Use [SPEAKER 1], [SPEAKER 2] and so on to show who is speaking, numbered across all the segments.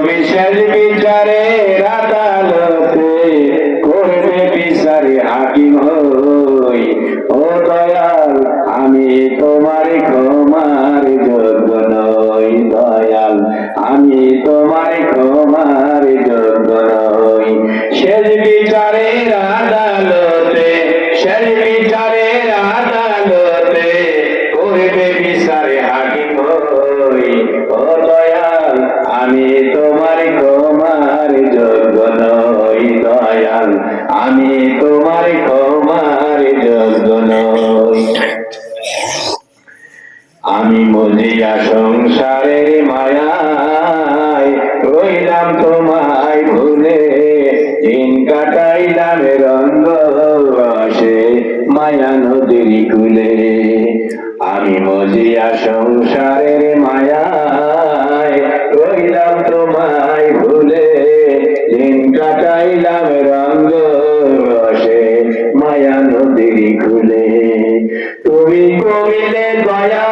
[SPEAKER 1] তুমি শেষ বিচারের আদালতে করবে বিচারে হাকিম হই। ও দয়াল আমি তোমার ক্ষমার যোগ্য নই, দয়াল আমি তোমার ক্ষমার যোগ্য নই। শেষ বিচারের আদালতে, শেষ বিচারের আদালতে করবে বিচারে হাকিম হই। ও দয়াল আমি তোমার ক্ষমার যোগ্য নই, দয়াল আমি তোমার ক্ষমার যোগ্য নই। আমি মজিয়া সংসারের মায়ায় রইলাম তোমায় ভুলে, দিন কাটাইলাম রঙ্গ রসে মায়া নদীর কূলে। আমি মজিয়া সংসারের মায়ায় রইলাম তোমায় ভুলে, দিন কাটাইলাম রঙ্গ রসে মায়া নদীর কূলে। তুমি করিলে দয়া,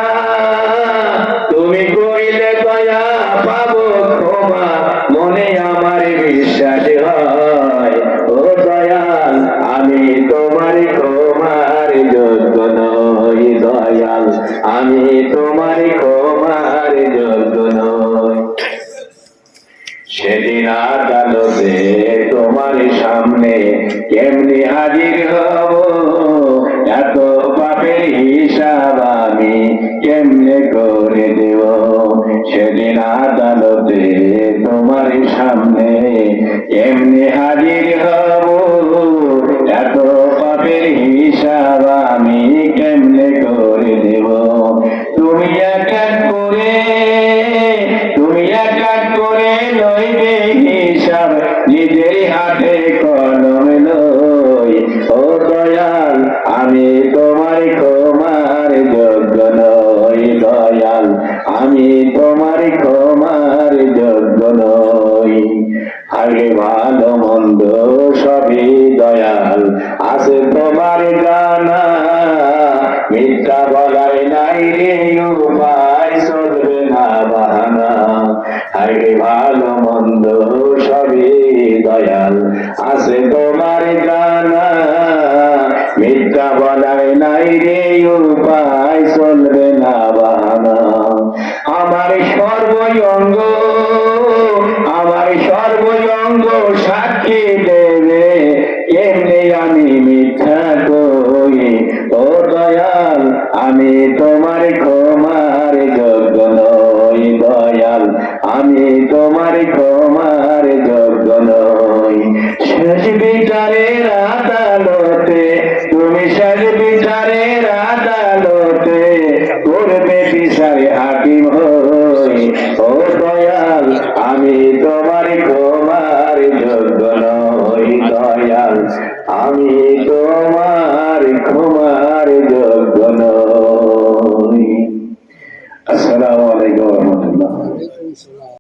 [SPEAKER 1] তুমি করিলে দয়া পাবো ক্ষমা, মনে আমার বিশ্বাস হয়। ও দয়াল আমি তোমার ক্ষমার যোগ্য নই, দয়াল আমি তোমার ক্ষমার যোগ্য নই। সেদিন আদালতে তোমার সামনে কেমনি হাজির হব, এত পাপের হিসাব আমি কেমনে করে দেব। সেদিন আদালতে তোমার সামনে কেমনে হাজির হব, এত পাপের হিসাব আমি কেমনে করে দেব। তুমি এক এক করে, তুমি এক এক করে লইবে হিসাব, নিজের হাতে কলম লই। ও দয়াল আমি তোমার ক্ষমার যোগ্য নই, দয়াল আমি তোমার ক্ষমার যোগ্য নই। আগে ভালো মন্দ সবই দয়াল আছে তোমার জানা, মিথ্যা বলার নাই রে উপায়, চলবে না বাহানা। আগে ভালো